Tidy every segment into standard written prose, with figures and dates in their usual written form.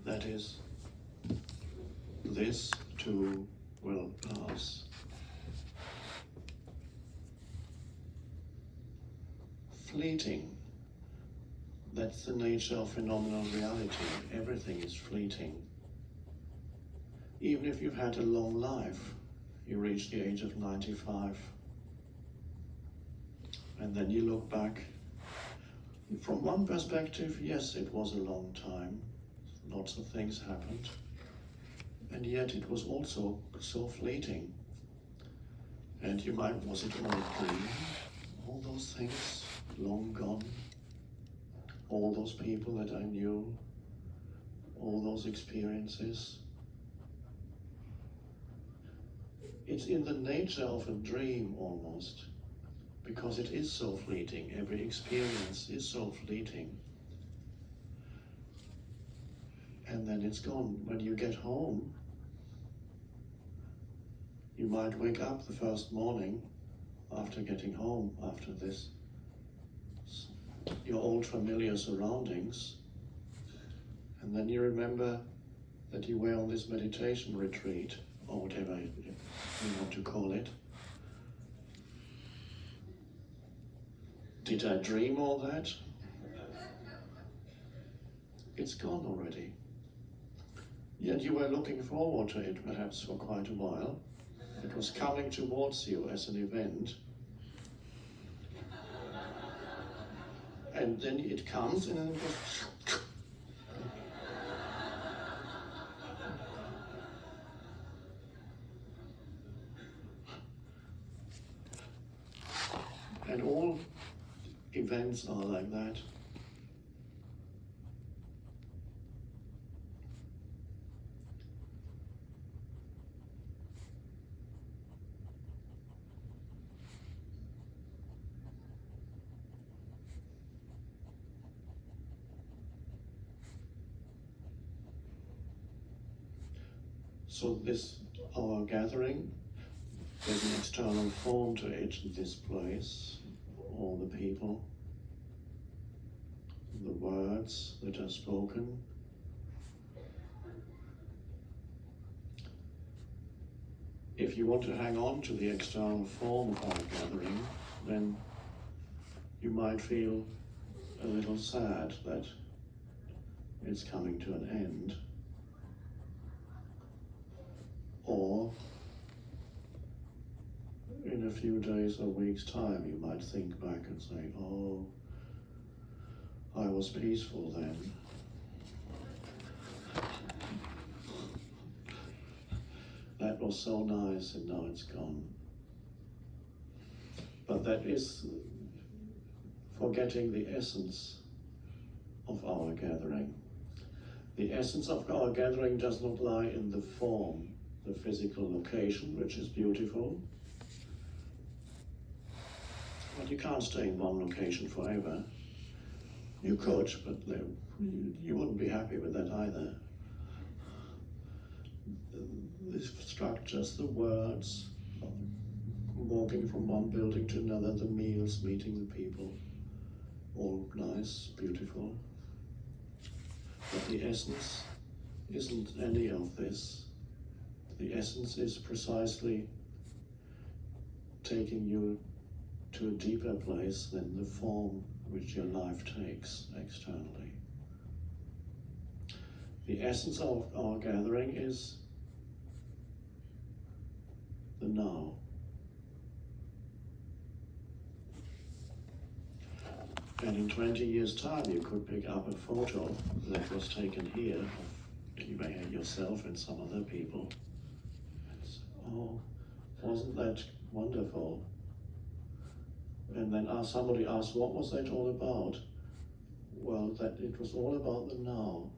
that is, this too will pass. Fleeting. That's the nature of phenomenal reality. Everything is fleeting. Even if you've had a long life, you reach the age of 95, and then you look back. From one perspective, yes, it was a long time. Lots of things happened. And yet it was also so fleeting. And you might, was it all a dream? All those things long gone. All those people that I knew. All those experiences. It's in the nature of a dream almost. Because it is so fleeting. Every experience is so fleeting. And then it's gone. When you get home, you might wake up the first morning after getting home, after this, your old familiar surroundings, and then you remember that you were on this meditation retreat, or whatever you want to call it. Did I dream all that? It's gone already. Yet you were looking forward to it perhaps for quite a while. It was coming towards you as an event. And then it comes and then it goes. And all events are like that. So this, our gathering, there's an external form to it, this place, all the people, the words that are spoken. If you want to hang on to the external form of our gathering, then you might feel a little sad that it's coming to an end. Or in a few days or weeks' time, you might think back and say, oh, I was peaceful then. That was so nice and now it's gone. But that is forgetting the essence of our gathering. The essence of our gathering does not lie in the form, the physical location, which is beautiful. But you can't stay in one location forever. You could, but you wouldn't be happy with that either. The structures, the words, walking from one building to another, the meals, meeting the people, all nice, beautiful. But the essence isn't any of this. The essence is precisely taking you to a deeper place than the form which your life takes externally. The essence of our gathering is the now. And in 20 years' time, you could pick up a photo that was taken here of you may have yourself and some other people. Oh, wasn't that wonderful? And then somebody asked, what was that all about? Well, that it was all about the now.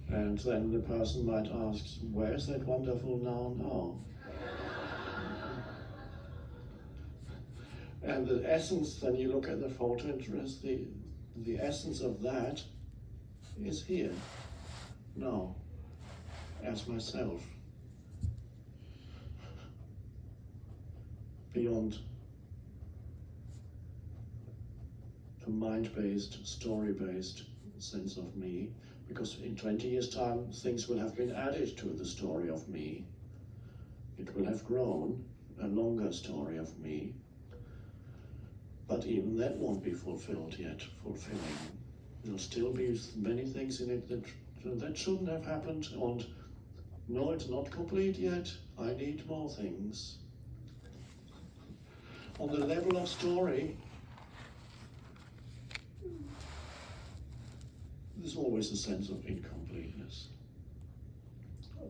And then the person might ask, where's that wonderful now? And the essence, then you look at the photo and the essence of that is here, now. as myself, beyond a mind-based, story-based sense of me, because in 20 years' time things will have been added to the story of me. It will have grown, a longer story of me, but even that won't be fulfilled yet, fulfilling. There'll still be many things in it that shouldn't have happened, and no, it's not complete yet, I need more things. On the level of story, there's always a sense of incompleteness.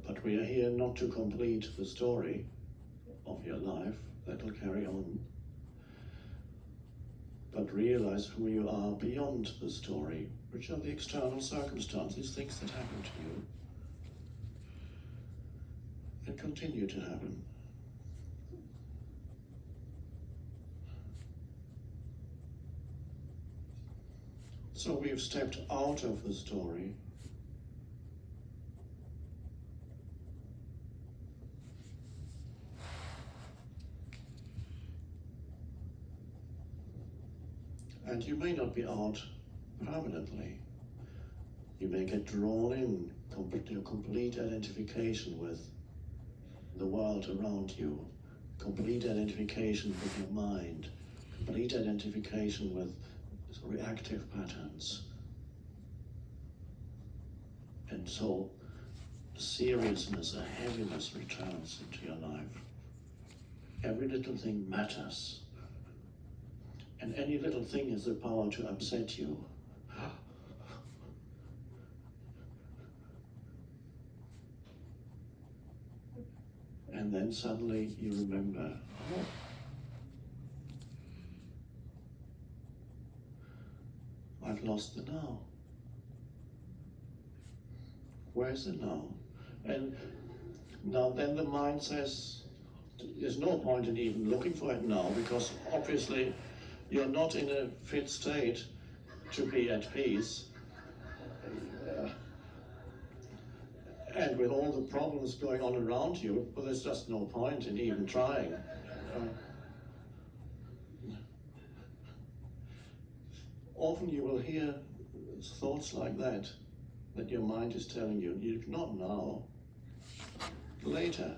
But we are here not to complete the story of your life, that'll carry on, but realize who you are beyond the story, which are the external circumstances, things that happen to you, and continue to happen. So we've stepped out of the story. And you may not be out permanently. You may get drawn in to complete identification with the world around you, complete identification with your mind, complete identification with reactive patterns. And so seriousness, a heaviness returns into your life. Every little thing matters. And any little thing has the power to upset you. And then suddenly you remember, oh, I've lost the now. Where's the now? And now then the mind says, there's no point in even looking for it now, because obviously you're not in a fit state to be at peace. And with all the problems going on around you, well, there's just no point in even trying. Often you will hear thoughts like that your mind is telling you, not now, later.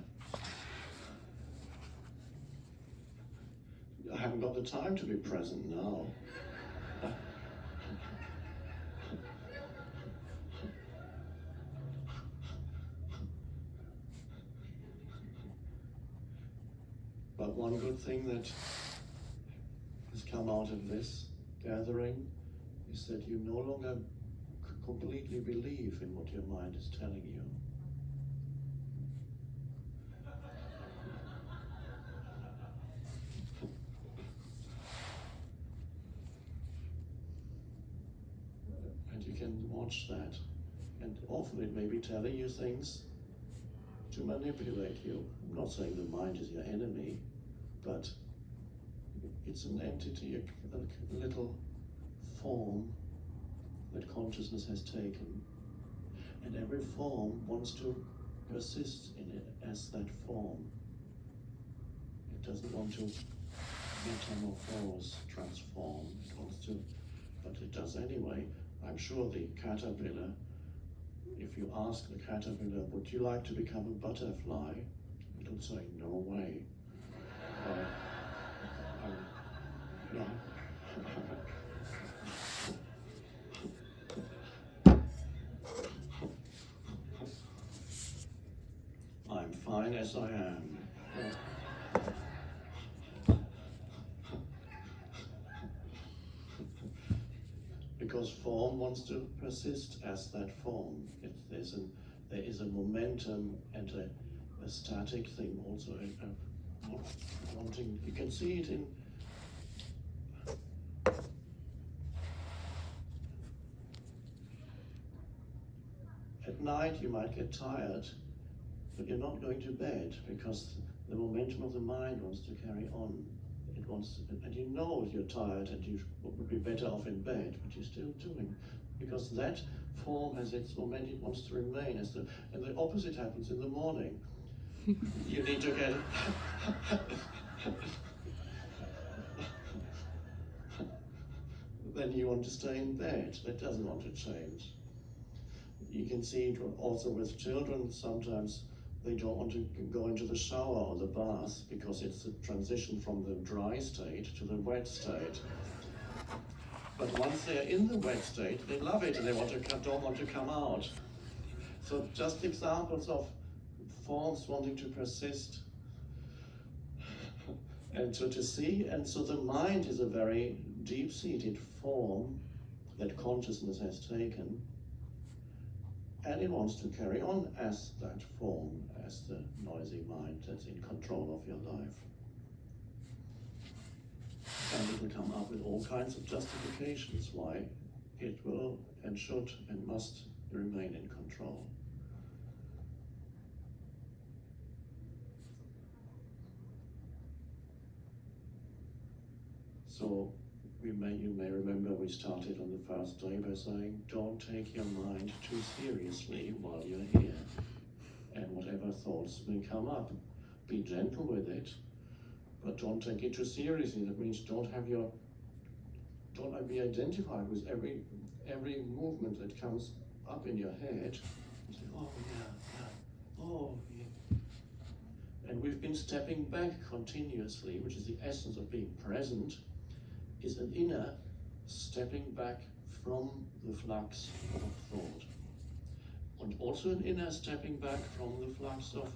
I haven't got the time to be present now. But one good thing that has come out of this gathering is that you no longer completely believe in what your mind is telling you. And you can watch that. And often it may be telling you things to manipulate you. I'm not saying the mind is your enemy, but it's an entity, a little form that consciousness has taken. And every form wants to persist in it as that form. It doesn't want to metamorphose, transform. It wants to, but it does anyway. I'm sure the caterpillar, if you ask the caterpillar, would you like to become a butterfly? It'll say, no way. No. I'm fine as I am. Because form wants to persist as that form. There is a momentum and a static thing also. Wanting, you can see it in at night. You might get tired, but you're not going to bed because the momentum of the mind wants to carry on. it wants, and you know you're tired and you would be better off in bed, but you're still doing, because that form has its momentum, it wants to remain, and the opposite happens in the morning. You need to get then you want to stay in bed. That doesn't want to change. You can see it also with children. Sometimes they don't want to go into the shower or the bath because it's a transition from the dry state to the wet state. But once they're in the wet state, they love it and they don't want to come out. So just examples of forms wanting to persist and so to see, and so the mind is a very deep-seated form that consciousness has taken, and it wants to carry on as that form, as the noisy mind that's in control of your life. And it will come up with all kinds of justifications why it will and should and must remain in control. So you may remember we started on the first day by saying, don't take your mind too seriously while you're here. And whatever thoughts may come up, be gentle with it, but don't take it too seriously. That means don't be identified with every movement that comes up in your head. You say, oh yeah, oh yeah. And we've been stepping back continuously, which is the essence of being present, is an inner stepping back from the flux of thought. And also an inner stepping back from the flux of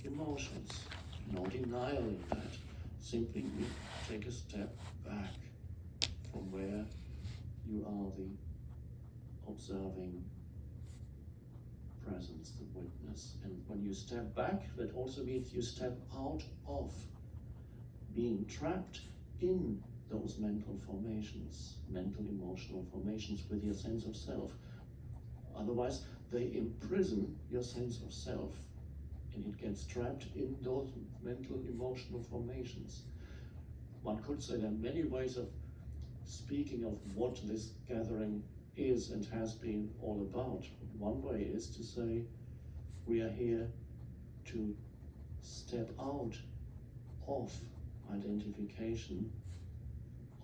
emotions. No denial in that. Simply we take a step back from where you are the observing presence, the witness. And when you step back, that also means you step out of being trapped in those mental formations, mental emotional formations with your sense of self. Otherwise, they imprison your sense of self and it gets trapped in those mental emotional formations. One could say there are many ways of speaking of what this gathering is and has been all about. One way is to say we are here to step out of identification,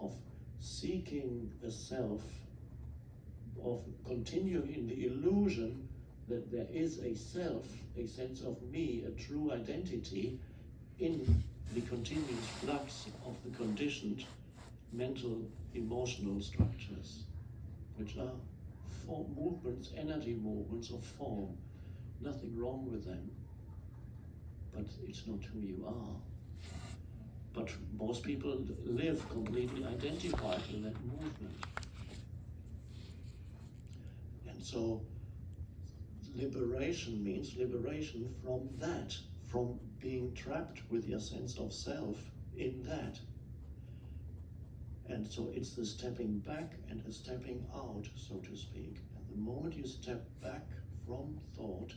of seeking a self, of continuing in the illusion that there is a self, a sense of me, a true identity in the continuous flux of the conditioned mental emotional structures, which are form movements, energy movements of form. Nothing wrong with them, but it's not who you are. But most people live completely identified in that movement. And so liberation means liberation from that, from being trapped with your sense of self in that. And so it's the stepping back and the stepping out, so to speak. And the moment you step back from thought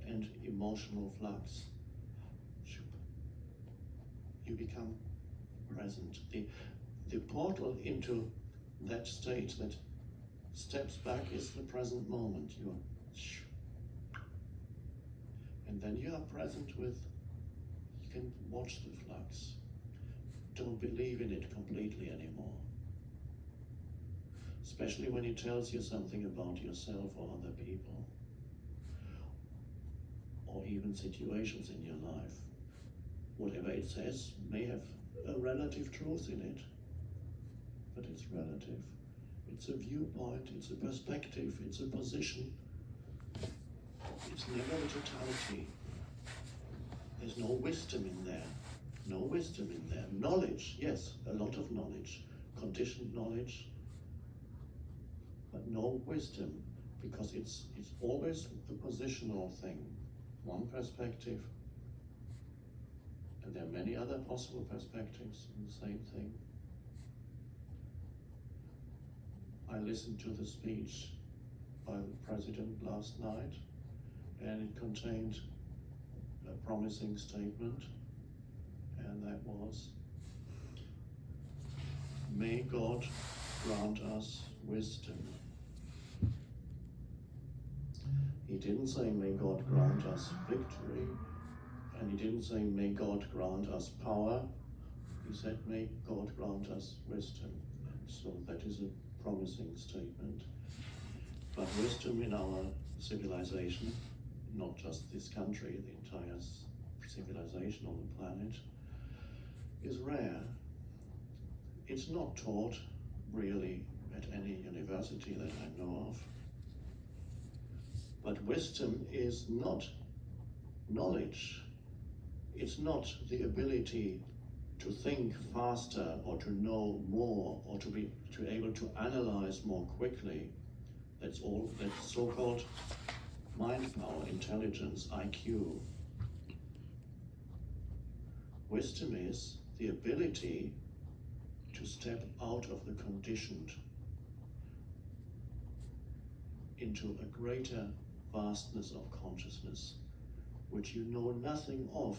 and emotional flux, you become present. The portal into that state that steps back is the present moment. And then you are present with, you can watch the flux. Don't believe in it completely anymore. Especially when it tells you something about yourself or other people, or even situations in your life. Whatever it says may have a relative truth in it, but it's relative. It's a viewpoint, it's a perspective, it's a position. It's never the totality. There's no wisdom in there. No wisdom in there. Knowledge, yes, a lot of knowledge, conditioned knowledge, but no wisdom, because it's always the positional thing. One perspective, and there are many other possible perspectives on the same thing. I listened to the speech by the president last night, and it contained a promising statement, and that was, may God grant us wisdom. He didn't say, may God grant us victory, and he didn't say, may God grant us power. He said, may God grant us wisdom. So that is a promising statement. But wisdom in our civilization, not just this country, the entire civilization on the planet, is rare. It's not taught really at any university that I know of. But wisdom is not knowledge. It's not the ability to think faster or to know more or to be able to analyze more quickly. That's so-called mind power, intelligence, IQ. Wisdom is the ability to step out of the conditioned into a greater vastness of consciousness, which you know nothing of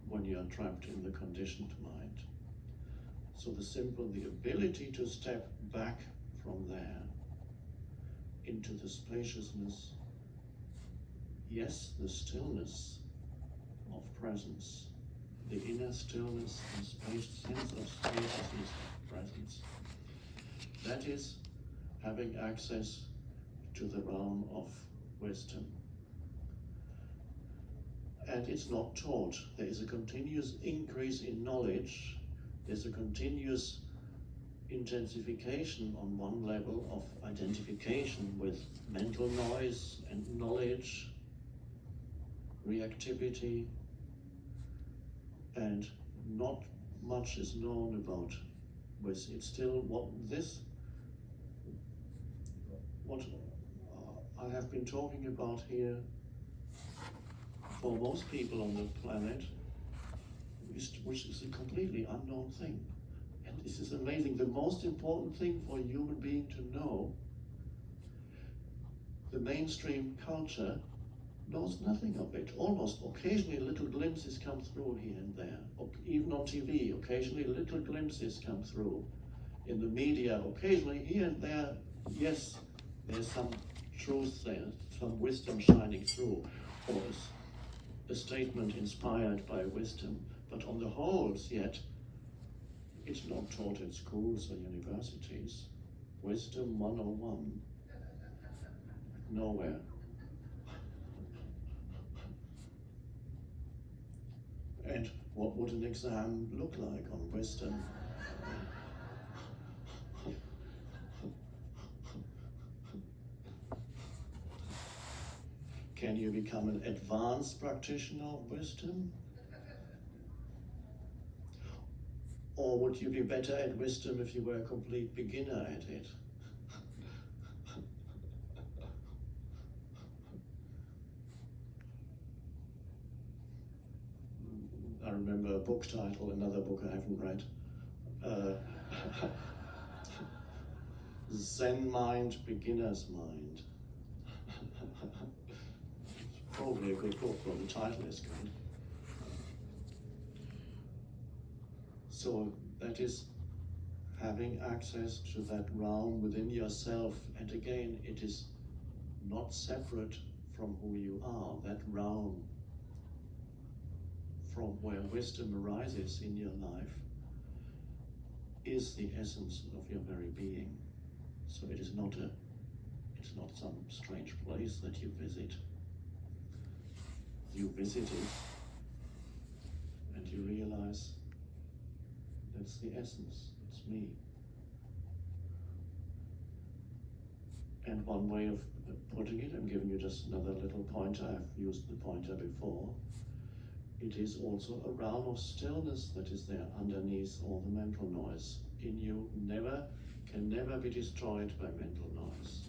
when you are trapped in the conditioned mind. So the ability to step back from there into the spaciousness, yes, the stillness of presence, the inner stillness and sense of spaciousness of presence. That is having access to the realm of wisdom. And it's not taught. There is a continuous increase in knowledge. There's a continuous intensification on one level of identification with mental noise and knowledge, reactivity, and not much is known about wisdom. It's still what I have been talking about here for most people on the planet, which is a completely unknown thing. And this is amazing. The most important thing for a human being to know, the mainstream culture knows nothing of it. Almost occasionally little glimpses come through here and there. Even on TV, occasionally little glimpses come through. In the media, occasionally here and there, yes, there's some truth there, some wisdom shining through, or a statement inspired by wisdom. But on the whole, yet, it's not taught in schools or universities. Wisdom 101. Nowhere. And what would an exam look like on wisdom? Can you become an advanced practitioner of wisdom? Or would you be better at wisdom if you were a complete beginner at it? I remember a book title, another book I haven't read. Zen Mind, Beginner's Mind. Probably a good book, but the title is good. So that is having access to that realm within yourself, and again, it is not separate from who you are. That realm from where wisdom arises in your life is the essence of your very being. So it is not some strange place that you visit. You visit it and you realize that's the essence, it's me. And one way of putting it, I'm giving you just another little pointer, I've used the pointer before. It is also a realm of stillness that is there underneath all the mental noise. In you can never be destroyed by mental noise.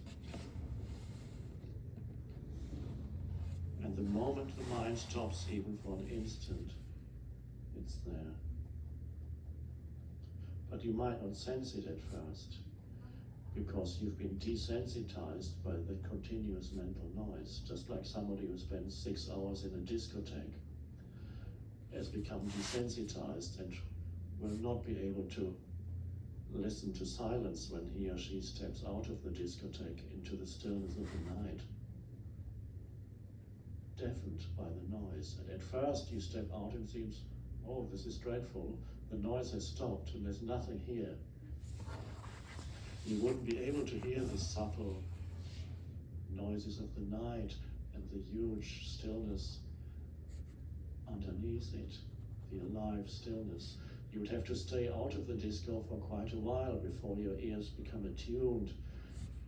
And the moment the mind stops, even for an instant, it's there. But you might not sense it at first, because you've been desensitized by the continuous mental noise, just like somebody who spends 6 hours in a discotheque has become desensitized and will not be able to listen to silence when he or she steps out of the discotheque into the stillness of the night, deafened by the noise. And at first you step out and it seems, oh, this is dreadful. The noise has stopped and there's nothing here. You wouldn't be able to hear the subtle noises of the night and the huge stillness underneath it, the alive stillness. You would have to stay out of the disco for quite a while before your ears become attuned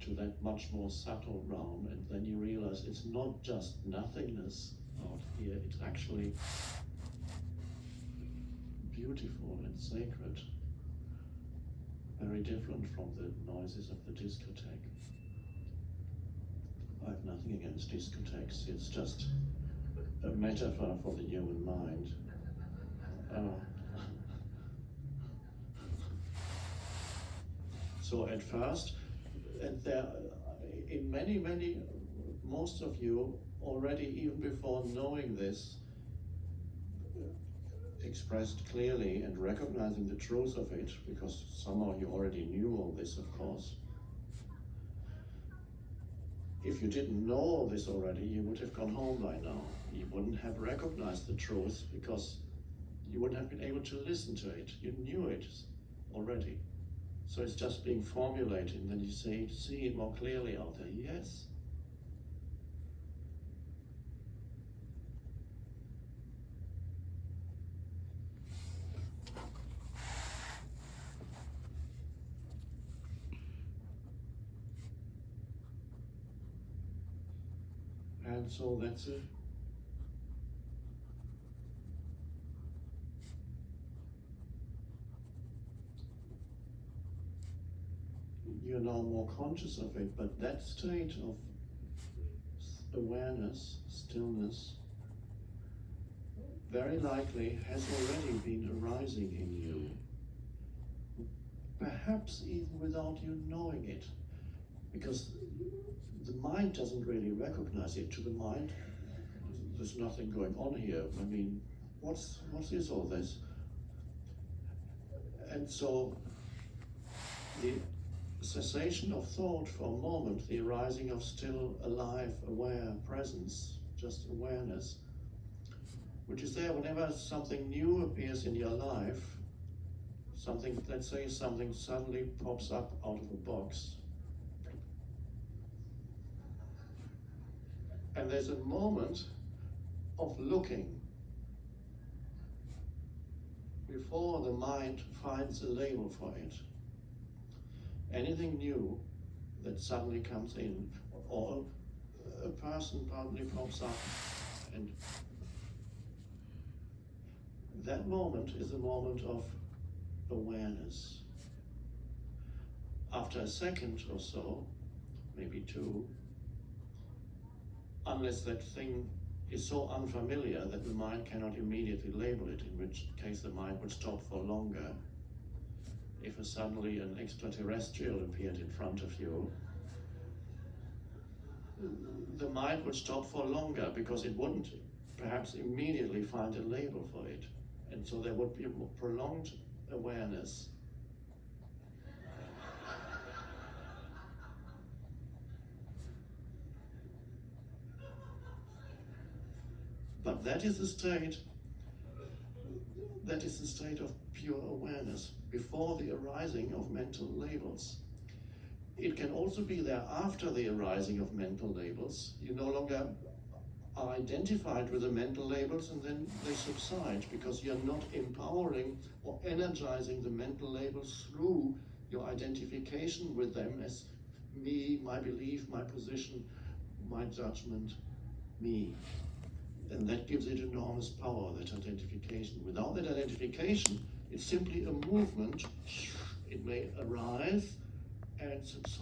to that much more subtle realm, and then you realize it's not just nothingness out here, it's actually beautiful and sacred, very different from the noises of the discotheque. I have nothing against discotheques, it's just a metaphor for the human mind. So at first, and there, in most of you already, even before knowing this, expressed clearly and recognizing the truth of it, because somehow you already knew all this, of course. If you didn't know all this already, you would have gone home by now. You wouldn't have recognized the truth because you wouldn't have been able to listen to it. You knew it already. So it's just being formulated, and then you say, see it more clearly out there. Yes. And so that's it. You're now more conscious of it, but that state of awareness, stillness, very likely has already been arising in you. Perhaps even without you knowing it, because the mind doesn't really recognize it. To the mind, there's nothing going on here. I mean, what is all this? And so the cessation of thought for a moment, the arising of still alive, aware presence, just awareness, which is there whenever something new appears in your life, something, let's say something suddenly pops up out of a box. And there's a moment of looking before the mind finds a label for it. Anything new that suddenly comes in, or a person suddenly pops up, and that moment is a moment of awareness. After a second or so, maybe two, unless that thing is so unfamiliar that the mind cannot immediately label it, in which case the mind would stop for longer. If suddenly an extraterrestrial appeared in front of you, the mind would stop for longer because it wouldn't perhaps immediately find a label for it. And so there would be a prolonged awareness. But that is the state of pure awareness, before the arising of mental labels. It can also be there after the arising of mental labels. You no longer are identified with the mental labels, and then they subside because you're not empowering or energizing the mental labels through your identification with them as me, my belief, my position, my judgment, me. And that gives it enormous power, that identification. Without that identification, it's simply a movement. It may arise and subside.